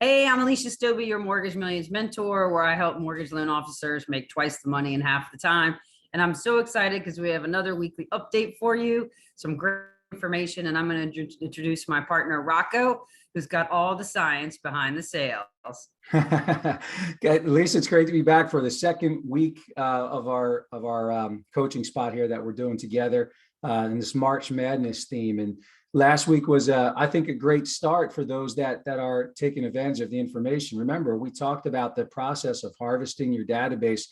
Hey, I'm Elysia Stobbe, your Mortgage Millions mentor, where I help mortgage loan officers make twice the money in half the time. And I'm so excited because we have another weekly update for you, some great information. And I'm going to introduce my partner, Rocco, who's got all the science behind the sales. Lisa, it's great to be back for the second week of our coaching spot here that we're doing together in this March Madness theme. And last week was, I think, a great start for those that are taking advantage of the information. Remember, we talked about the process of harvesting your database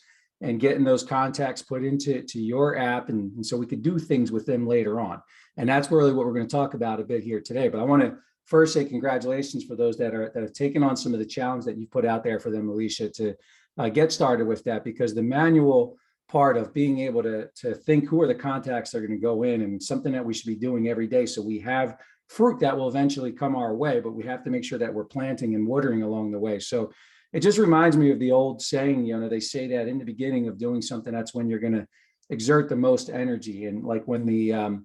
and getting those contacts put into your app, and so we could do things with them later on. And that's really what we're going to talk about a bit here today. But I want to first say congratulations for those that have taken on some of the challenge that you put out there for them, Elysia, to get started with that, because the manual part of being able to think who are the contacts that are going to go in, and something that we should be doing every day so we have fruit that will eventually come our way, but we have to make sure that we're planting and watering along the way. So it just reminds me of the old saying, they say that in the beginning of doing something, that's when you're going to exert the most energy. And like when the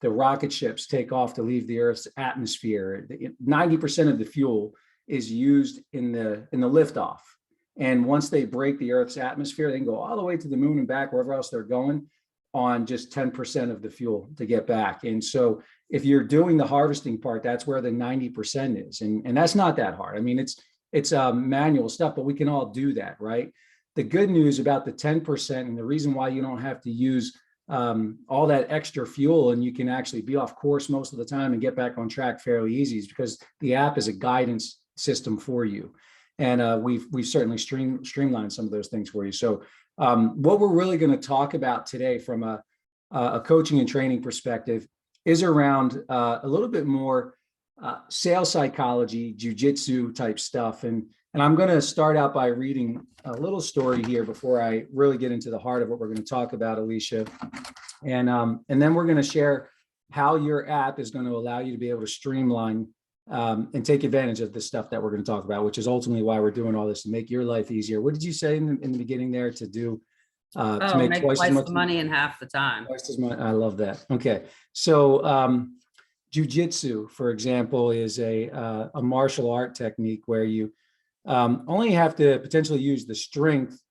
rocket ships take off to leave the Earth's atmosphere, 90% of the fuel is used in the liftoff. And once they break the Earth's atmosphere, they can go all the way to the moon and back, wherever else they're going, on just 10% of the fuel to get back. And so if you're doing the harvesting part, that's where the 90% is. And that's not that hard. I mean, it's manual stuff, but we can all do that, right? The good news about the 10%, and the reason why you don't have to use all that extra fuel and you can actually be off course most of the time and get back on track fairly easy, is because the app is a guidance system for you. And we've certainly streamlined some of those things for you. So what we're really going to talk about today from a coaching and training perspective is around a little bit more sales psychology, jujitsu type stuff. And I'm going to start out by reading a little story here before I really get into the heart of what we're going to talk about, Elysia. And then we're going to share how your app is going to allow you to be able to streamline and take advantage of the stuff that we're going to talk about, which is ultimately why we're doing all this, to make your life easier. What did you say in the beginning there? To do to make twice as much money in half the time. Twice as much. I love that. Okay, so jujitsu, for example, is a martial art technique where you only have to potentially use the strength,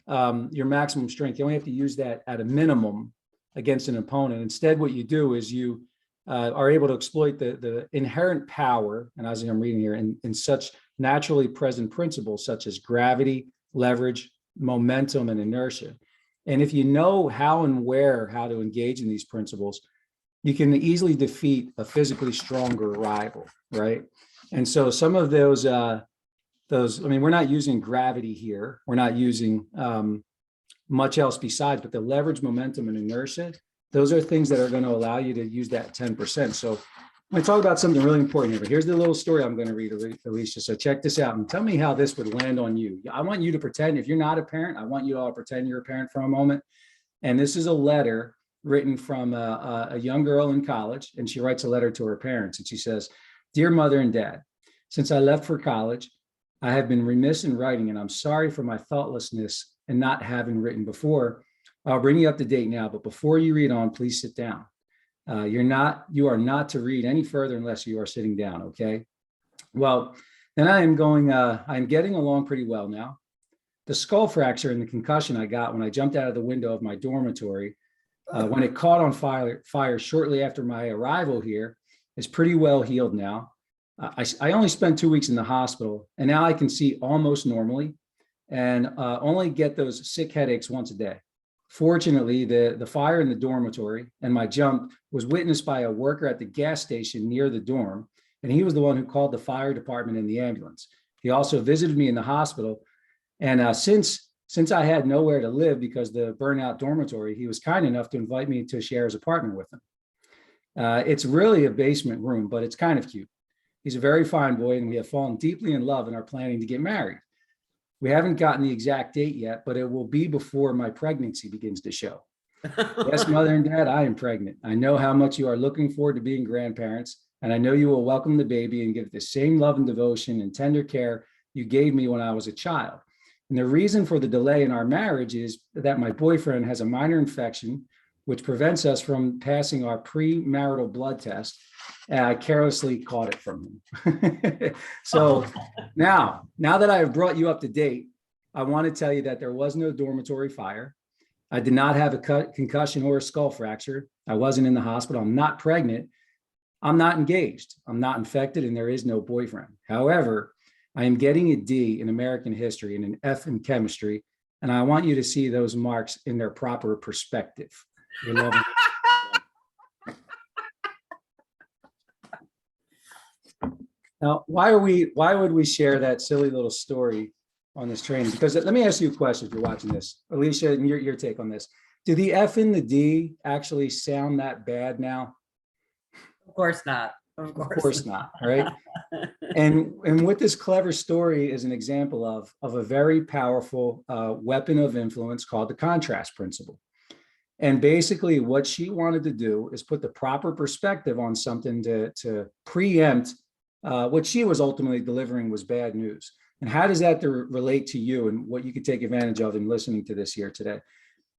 your maximum strength. You only have to use that at a minimum against an opponent. Instead, what you do is you are able to exploit the inherent power, and as I'm reading here, in such naturally present principles such as gravity, leverage, momentum, and inertia. And if you know how and how to engage in these principles, you can easily defeat a physically stronger rival, right? And so some of those, I mean, we're not using gravity here. We're not using much else besides, but the leverage, momentum, and inertia, those are things that are going to allow you to use that 10%. So I'm going to talk about something really important here. But here's the little story I'm going to read, Elysia. So check this out and tell me how this would land on you. I want you to pretend, if you're not a parent, I want you all to pretend you're a parent for a moment. And this is a letter written from a young girl in college, and she writes a letter to her parents. And she says, "Dear Mother and Dad, since I left for college, I have been remiss in writing, and I'm sorry for my thoughtlessness and not having written before. I'll bring you up to date now, but before you read on, please sit down. You are not to read any further unless you are sitting down, okay? Well, then I'm getting along pretty well now. The skull fracture and the concussion I got when I jumped out of the window of my dormitory, when it caught on fire shortly after my arrival here, is pretty well healed now. I only spent 2 weeks in the hospital, and now I can see almost normally and only get those sick headaches once a day. Fortunately, the fire in the dormitory and my jump was witnessed by a worker at the gas station near the dorm, and he was the one who called the fire department and the ambulance. He also visited me in the hospital, and since I had nowhere to live because the burnout dormitory, he was kind enough to invite me to share his apartment with him. It's really a basement room, but it's kind of cute. He's a very fine boy, and we have fallen deeply in love and are planning to get married. We haven't gotten the exact date yet, but it will be before my pregnancy begins to show. Yes, Mother and Dad, I am pregnant. I know how much you are looking forward to being grandparents, and I know you will welcome the baby and give it the same love and devotion and tender care you gave me when I was a child. And the reason for the delay in our marriage is that my boyfriend has a minor infection, which prevents us from passing our premarital blood test. and I carelessly caught it from him. So now that I have brought you up to date, I want to tell you that there was no dormitory fire. I did not have a concussion or a skull fracture. I wasn't in the hospital. I'm not pregnant. I'm not engaged. I'm not infected, and there is no boyfriend. However, I am getting a D in American history and an F in chemistry, and I want you to see those marks in their proper perspective. You're loving it. Now, why would we share that silly little story on this training? Because let me ask you a question if you're watching this. Elysia, and your take on this. Do the F and the D actually sound that bad now? Of course not. Of course not, right? And what this clever story is an example of a very powerful weapon of influence called the contrast principle. And basically what she wanted to do is put the proper perspective on something to preempt what she was ultimately delivering was bad news. And how does that relate to you and what you could take advantage of in listening to this here today?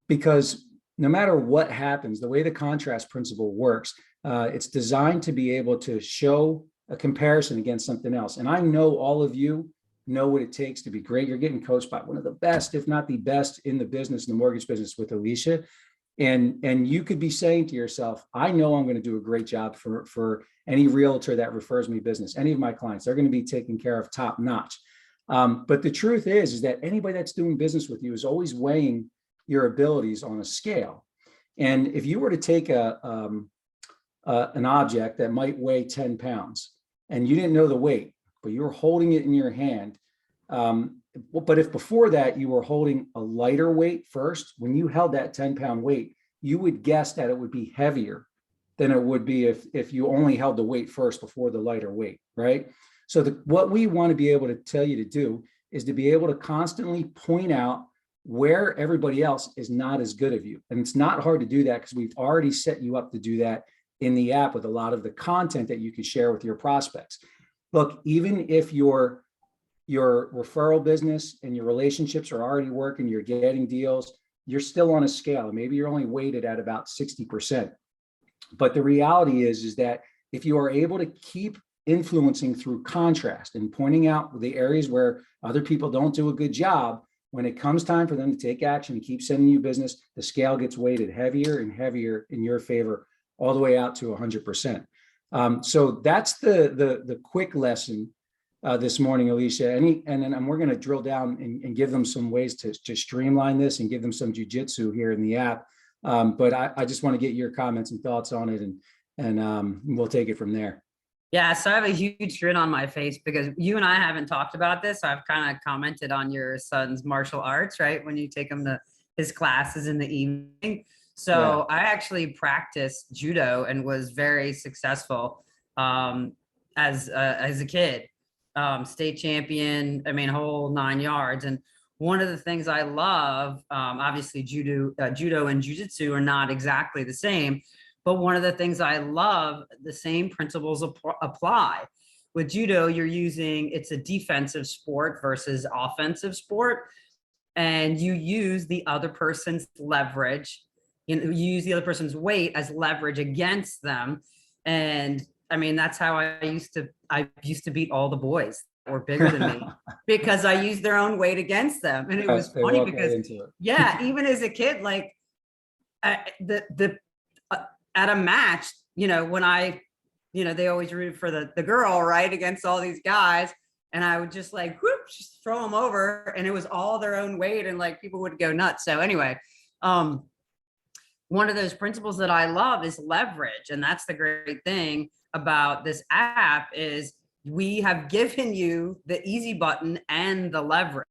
Because no matter what happens, the way the contrast principle works, it's designed to be able to show a comparison against something else. And I know all of you know what it takes to be great. You're getting coached by one of the best, if not the best in the business, in the mortgage business with Elysia. And you could be saying to yourself, I know I'm going to do a great job for any realtor that refers me business, any of my clients, they're going to be taken care of top notch. But the truth is that anybody that's doing business with you is always weighing your abilities on a scale. And if you were to take an object that might weigh 10 pounds and you didn't know the weight, but you were holding it in your hand. But if before that you were holding a lighter weight first, when you held that 10-pound weight, you would guess that it would be heavier than it would be if you only held the weight first before the lighter weight, right? So what we want to be able to tell you to do is to be able to constantly point out where everybody else is not as good of you. And it's not hard to do that because we've already set you up to do that in the app with a lot of the content that you can share with your prospects. Look, even if your referral business and your relationships are already working, you're getting deals, you're still on a scale. Maybe you're only weighted at about 60%. But the reality is that if you are able to keep influencing through contrast and pointing out the areas where other people don't do a good job, when it comes time for them to take action and keep sending you business, the scale gets weighted heavier and heavier in your favor, all the way out to 100%. So that's the quick lesson this morning, Elysia. And then we're going to drill down and give them some ways to streamline this and give them some jujitsu here in the app. But I just want to get your comments and thoughts on it, and we'll take it from there. Yeah, so I have a huge grin on my face because you and I haven't talked about this. I've kind of commented on your son's martial arts, right? When you take him to his classes in the evening. So yeah. I actually practiced judo and was very successful as a kid, state champion. I mean, whole 9 yards. And one of the things I love, obviously judo and jiu-jitsu are not exactly the same, but one of the things I love, the same principles apply. With judo, it's a defensive sport versus offensive sport. And you use the other person's leverage. You use the other person's weight as leverage against them. And I mean, that's how I used to beat all the boys that were bigger than me because I used their own weight against them. And it was funny because, yeah, even as a kid, like at a match, when they always rooted for the girl, right, against all these guys. And I would just just throw them over, and it was all their own weight, and people would go nuts. So anyway, one of those principles that I love is leverage. And that's the great thing about this app is we have given you the easy button and the leverage.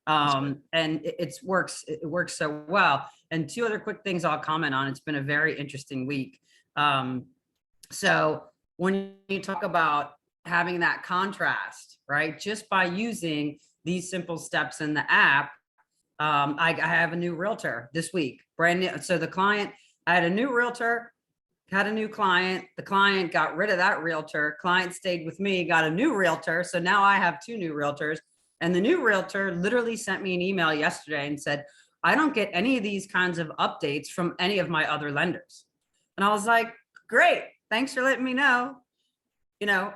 And it works so well. And two other quick things I'll comment on. It's been a very interesting week. So when you talk about having that contrast, right, just by using these simple steps in the app, I have a new realtor this week, brand new. So I had a new realtor, had a new client. The client got rid of that realtor. Client stayed with me, got a new realtor. So now I have two new realtors. And the new realtor literally sent me an email yesterday and said, I don't get any of these kinds of updates from any of my other lenders. And I was like, great. thanks for letting me know.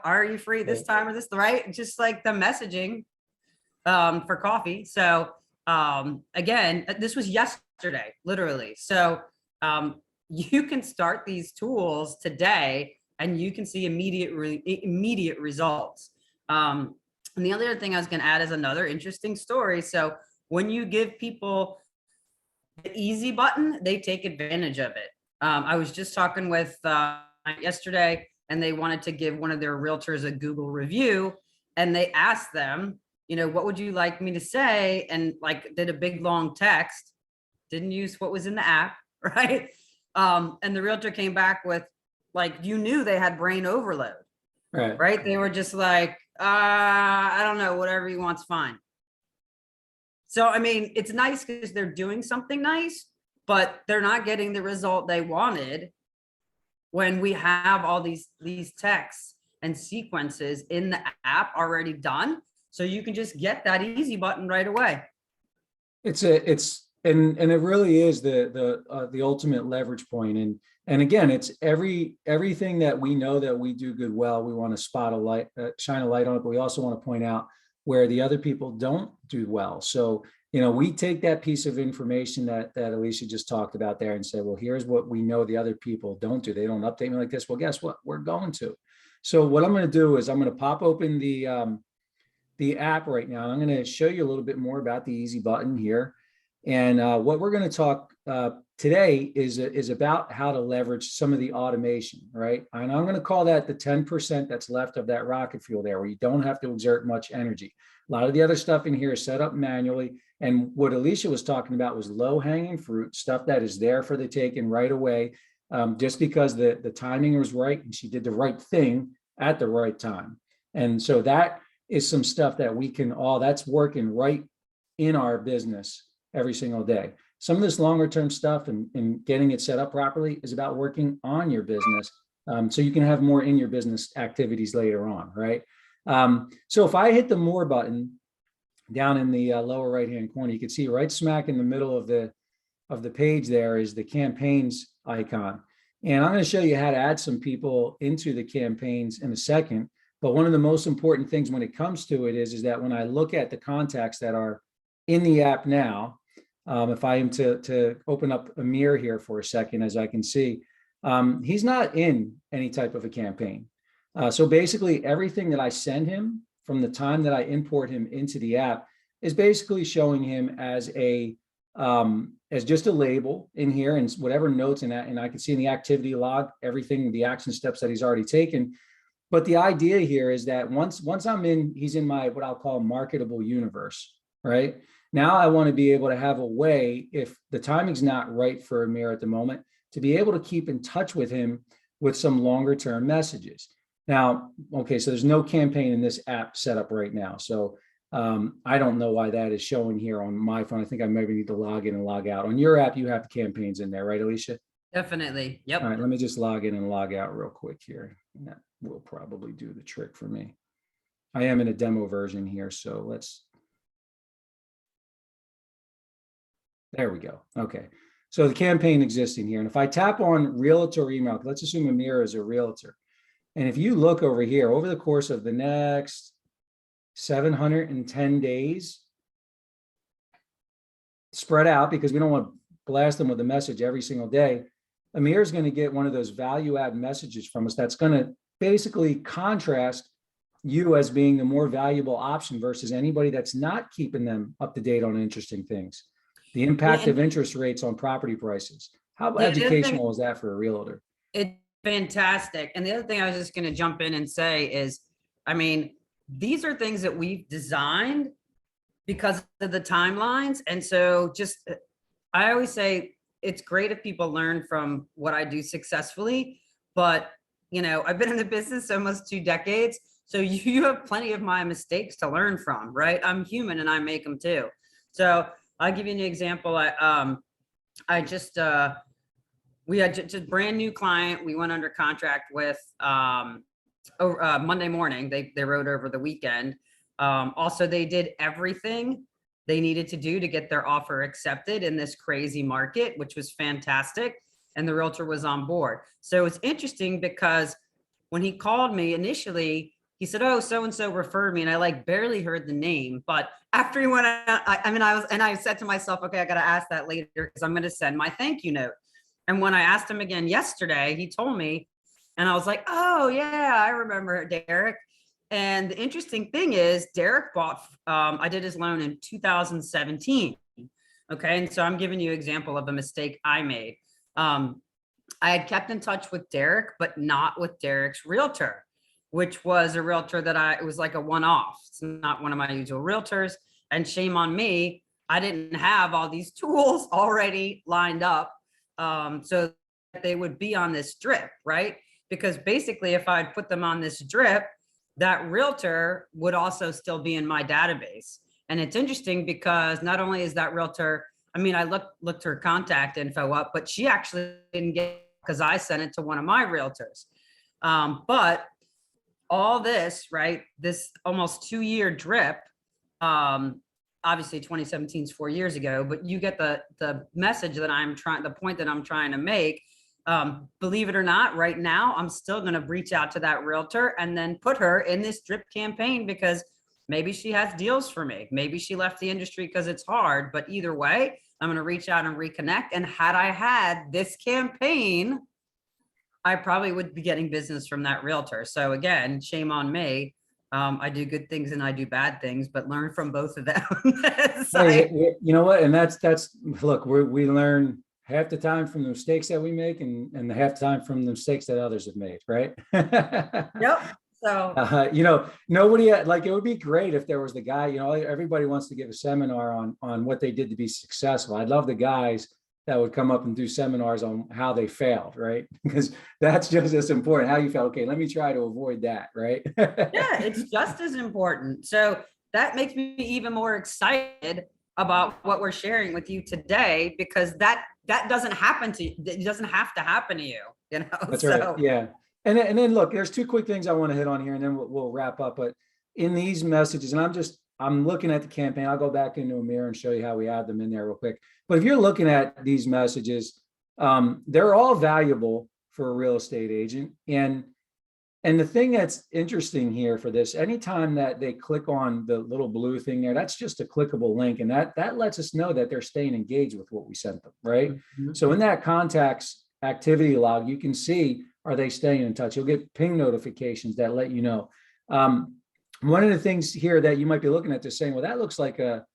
Are you free this time or this, right? Just like the messaging for coffee. So again, this was yesterday, literally. So you can start these tools today and you can see immediate results. And the other thing I was going to add is another interesting story. So when you give people the easy button, they take advantage of it. I was just talking with yesterday, and they wanted to give one of their realtors a Google review, and they asked them, what would you like me to say? And like did a big long text, didn't use what was in the app, right? And the realtor came back with like, you knew they had brain overload, right? They were just like, I don't know, whatever you want's fine. So, I mean, it's nice because they're doing something nice, but they're not getting the result they wanted when we have all these texts and sequences in the app already done. So you can just get that easy button right away. And it really is the ultimate leverage point. And again, it's everything that we know that we do good well. We want to shine a light on it, but we also want to point out where the other people don't do well. So, we take that piece of information that Elysia just talked about there and say, well, here's what we know the other people don't do. They don't update me like this. Well, guess what? We're going to. So what I'm going to do is I'm going to pop open the app right now. I'm going to show you a little bit more about the easy button here. And what we're going to talk today is about how to leverage some of the automation, right? And I'm going to call that the 10% that's left of that rocket fuel there, where you don't have to exert much energy. A lot of the other stuff in here is set up manually. And what Elysia was talking about was low hanging fruit, stuff that is there for the taking right away, just because the timing was right and she did the right thing at the right time. And so that is some stuff that we can that's working right in our business every single day. Some of this longer term stuff and getting it set up properly is about working on your business, so you can have more in your business activities later on, right? So if I hit the more button down in the lower right hand corner, you can see right smack in the middle of the page there is the campaigns icon. And I'm going to show you how to add some people into the campaigns in a second. But one of the most important things when it comes to it is that when I look at the contacts that are in the app now, if I am to open up Amir here for a second, as I can see, he's not in any type of a campaign. So basically everything that I send him from the time that I import him into the app is basically showing him as just a label in here and whatever notes in that. And I can see in the activity log, everything, the action steps that he's already taken. But the idea here is that once he's in my, what I'll call marketable universe, right? Now I want to be able to have a way, if the timing's not right for Amir at the moment, to be able to keep in touch with him with some longer term messages. Now, okay, so there's no campaign in this app set up right now. So I don't know why that is showing here on my phone. I think I maybe need to log in and log out. On your app, you have the campaigns in there, right, Elysia? Definitely. Yep. All right, let me just log in and log out real quick here. And that will probably do the trick for me. I am in a demo version here, so there we go. Okay, so the campaign exists in here. And if I tap on realtor email, let's assume Amir is a realtor. And if you look over here, over the course of the next 710 days, spread out, because we don't want to blast them with a message every single day, Amir is going to get one of those value add messages from us that's going to basically contrast you as being the more valuable option versus anybody that's not keeping them up to date on interesting things. The impact of interest rates on property prices. How educational is that for a realtor? It's fantastic. And the other thing I was just going to jump in and say is, I mean, these are things that we've designed because of the timelines. And so I always say it's great if people learn from what I do successfully, but I've been in the business almost 2 decades. So you have plenty of my mistakes to learn from, right? I'm human and I make them too. So I'll give you an example. We had just a brand new client we went under contract with Monday morning. They wrote over the weekend. Also, they did everything they needed to do to get their offer accepted in this crazy market, which was fantastic. and the realtor was on board. So it's interesting because when he called me initially, he said, "Oh, so and so referred me," and I like barely heard the name. But after he went out, I said to myself, "Okay, I got to ask that later because I'm going to send my thank you note." And when I asked him again yesterday, he told me, and I was like, "Oh yeah, I remember Derek." And the interesting thing is, Derek bought. I did his loan in 2017. Okay, and so I'm giving you an example of a mistake I made. I had kept in touch with Derek, but not with Derek's realtor, which was a realtor that it was like a one-off. It's not one of my usual realtors. And shame on me, I didn't have all these tools already lined up. So they would be on this drip, right? Because basically, if I'd put them on this drip, that realtor would also still be in my database. And it's interesting because not only is that realtor, I mean, I looked her contact info up, but she actually didn't get, because I sent it to one of my realtors. But all this, right, this almost 2-year drip, obviously 2017 is 4 years ago, but you get the message that the point that I'm trying to make. Believe it or not, right now, I'm still going to reach out to that realtor and then put her in this drip campaign because maybe she has deals for me. Maybe she left the industry because it's hard, but either way, I'm going to reach out and reconnect. And had I had this campaign, I probably would be getting business from that realtor. So again, shame on me. I do good things and I do bad things, but learn from both of them. Hey, you know what? And that's look, we learn half the time from the mistakes that we make and the half the time from the mistakes that others have made, right? Yep. So You know, nobody like, it would be great if there was the guy, you know, everybody wants to give a seminar on what they did to be successful. I'd love the guys that would come up and do seminars on how they failed, right? Because that's just as important. How you failed. Okay, let me try to avoid that, right? yeah, it's just as important. So that makes me even more excited about what we're sharing with you today, because that doesn't happen to you. It doesn't have to happen to you, you know? That's right. Yeah. And then look, there's two quick things I want to hit on here and then we'll wrap up. But in these messages, and I'm looking at the campaign. I'll go back into a mirror and show you how we add them in there real quick. But if you're looking at these messages, they're all valuable for a real estate agent. And the thing that's interesting here for this, anytime that they click on the little blue thing there, that's just a clickable link. And that lets us know that they're staying engaged with what we sent them, right? Mhm. So in that contacts activity log, you can see, are they staying in touch? You'll get ping notifications that let you know. One of the things here that you might be looking at, they're saying, well, that looks like a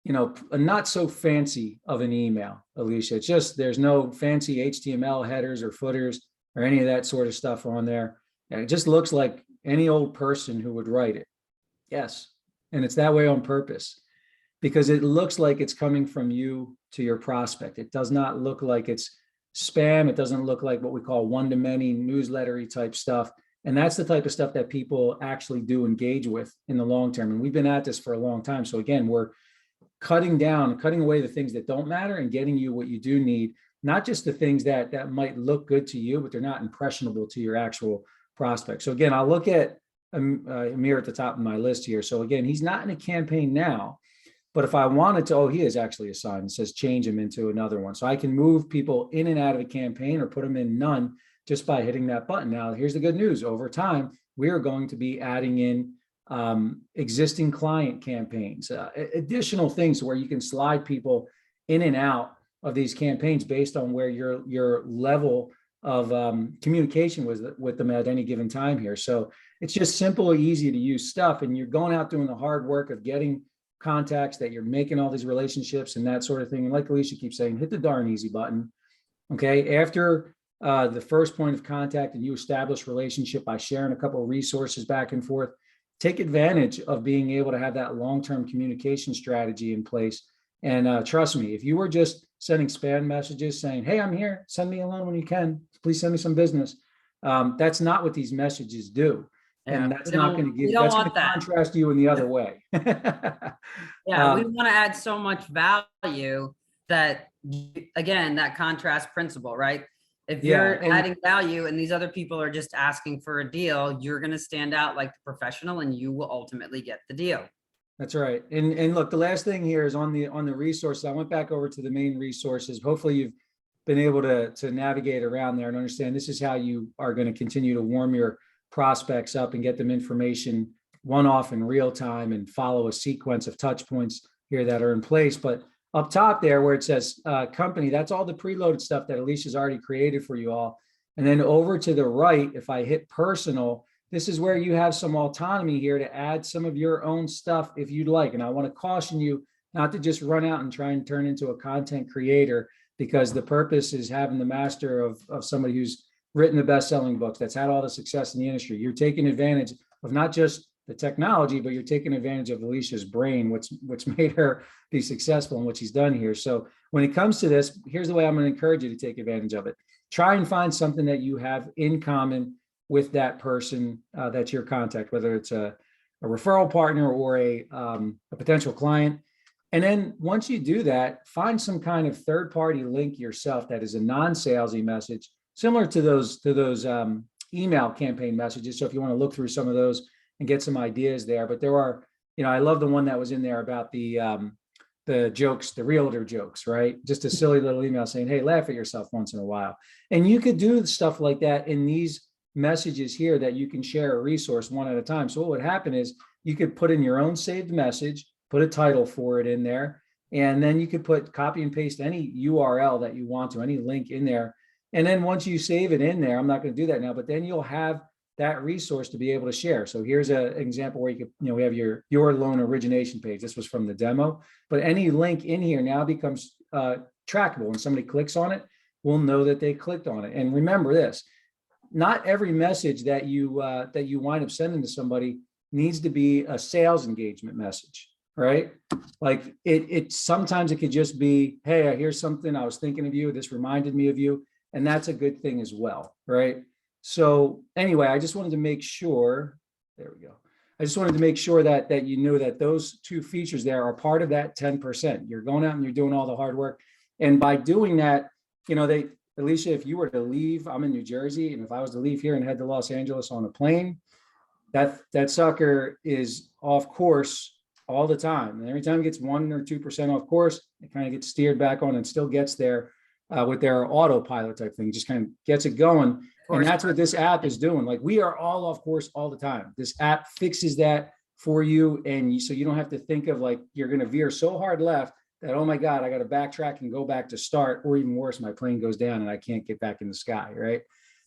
not so fancy of an email, Elysia. It's just, there's no fancy HTML headers or footers or any of that sort of stuff on there. And it just looks like any old person who would write it. Yes. And it's that way on purpose because it looks like it's coming from you to your prospect. It does not look like it's spam. It doesn't look like what we call one-to-many newslettery type stuff. And that's the type of stuff that people actually do engage with in the long term. And we've been at this for a long time. So again, we're cutting away the things that don't matter and getting you what you do need, not just the things that might look good to you, but they're not impressionable to your actual prospect. So again, I'll look at Amir at the top of my list here. So again, he's not in a campaign now, but if I wanted to, he is actually assigned. It says change him into another one. So I can move people in and out of a campaign or put them in none just by hitting that button. Now, here's the good news. Over time, we are going to be adding in existing client campaigns, additional things where you can slide people in and out of these campaigns based on where your level of communication with them at any given time here. So it's just simple, easy to use stuff. And you're going out doing the hard work of getting contacts, that you're making all these relationships and that sort of thing. And like Elysia keeps saying, hit the darn easy button. Okay. After the first point of contact and you establish relationship by sharing a couple of resources back and forth, take advantage of being able to have that long-term communication strategy in place. And trust me, if you were just sending spam messages saying, hey, I'm here, send me a loan when you can, please send me some business. That's not what these messages do. And that's not going to that's going to contrast you in the other way. Yeah, we want to add so much value that, again, that contrast principle, right? If you're adding value and these other people are just asking for a deal, you're going to stand out like the professional and you will ultimately get the deal. That's right. And look, the last thing here is on the resources. I went back over to the main resources. Hopefully you've been able to navigate around there and understand this is how you are going to continue to warm your prospects up and get them information one-off in real time and follow a sequence of touch points here that are in place. But up top there where it says company, that's all the preloaded stuff that Elysia's already created for you all. And then over to the right, if I hit personal, this is where you have some autonomy here to add some of your own stuff if you'd like. And I want to caution you not to just run out and try and turn into a content creator, because the purpose is having the master of somebody who's written the best-selling books, that's had all the success in the industry. You're taking advantage of not just the technology, but you're taking advantage of Elysia's brain, what's made her be successful and what she's done here. So when it comes to this, here's the way I'm going to encourage you to take advantage of it. Try and find something that you have in common with that person that's your contact, whether it's a referral partner or a potential client. And then once you do that, find some kind of third-party link yourself that is a non-salesy message, similar to those email campaign messages. So if you want to look through some of those and get some ideas there, but there are, I love the one that was in there about the jokes, the realtor jokes, right? Just a silly little email saying, hey, laugh at yourself once in a while. And you could do stuff like that in these messages here that you can share a resource one at a time. So what would happen is you could put in your own saved message, put a title for it in there, and then you could put copy and paste any URL that you want to, any link in there. And then once you save it in there, I'm not going to do that now, but then you'll have that resource to be able to share. So here's an example where you could, we have your loan origination page. This was from the demo, but any link in here now becomes trackable. When somebody clicks on it, we'll know that they clicked on it. And remember this, not every message that you wind up sending to somebody needs to be a sales engagement message, right? Like it sometimes it could just be, hey, here's something, I was thinking of you, this reminded me of you. And that's a good thing as well, right? So anyway, I just wanted to make sure, there we go. I just wanted to make sure that you knew that those two features there are part of that 10%. You're going out and you're doing all the hard work. And by doing that, Elysia, if you were to leave, I'm in New Jersey, and if I was to leave here and head to Los Angeles on a plane, that sucker is off course all the time. And every time it gets 1 or 2% off course, it kind of gets steered back on and still gets there with their autopilot type thing, just kind of gets it going. And that's what this app is doing. Like, we are all off course all the time. This app fixes that for you. And so you don't have to think of like, you're going to veer so hard left that, oh my God, I got to backtrack and go back to start, or even worse, my plane goes down and I can't get back in the sky, right?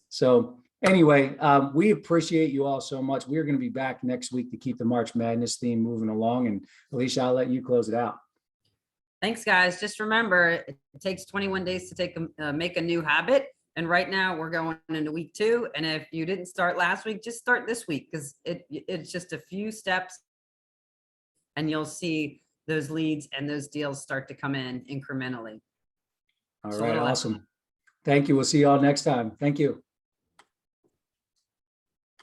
So anyway, we appreciate you all so much. We're going to be back next week to keep the March Madness theme moving along. And Elysia, I'll let you close it out. Thanks, guys. Just remember, it takes 21 days to make a new habit. And right now we're going into week 2. And if you didn't start last week, just start this week, because it's just a few steps and you'll see those leads and those deals start to come in incrementally. All right. Awesome. Thank you. We'll see you all next time. Thank you.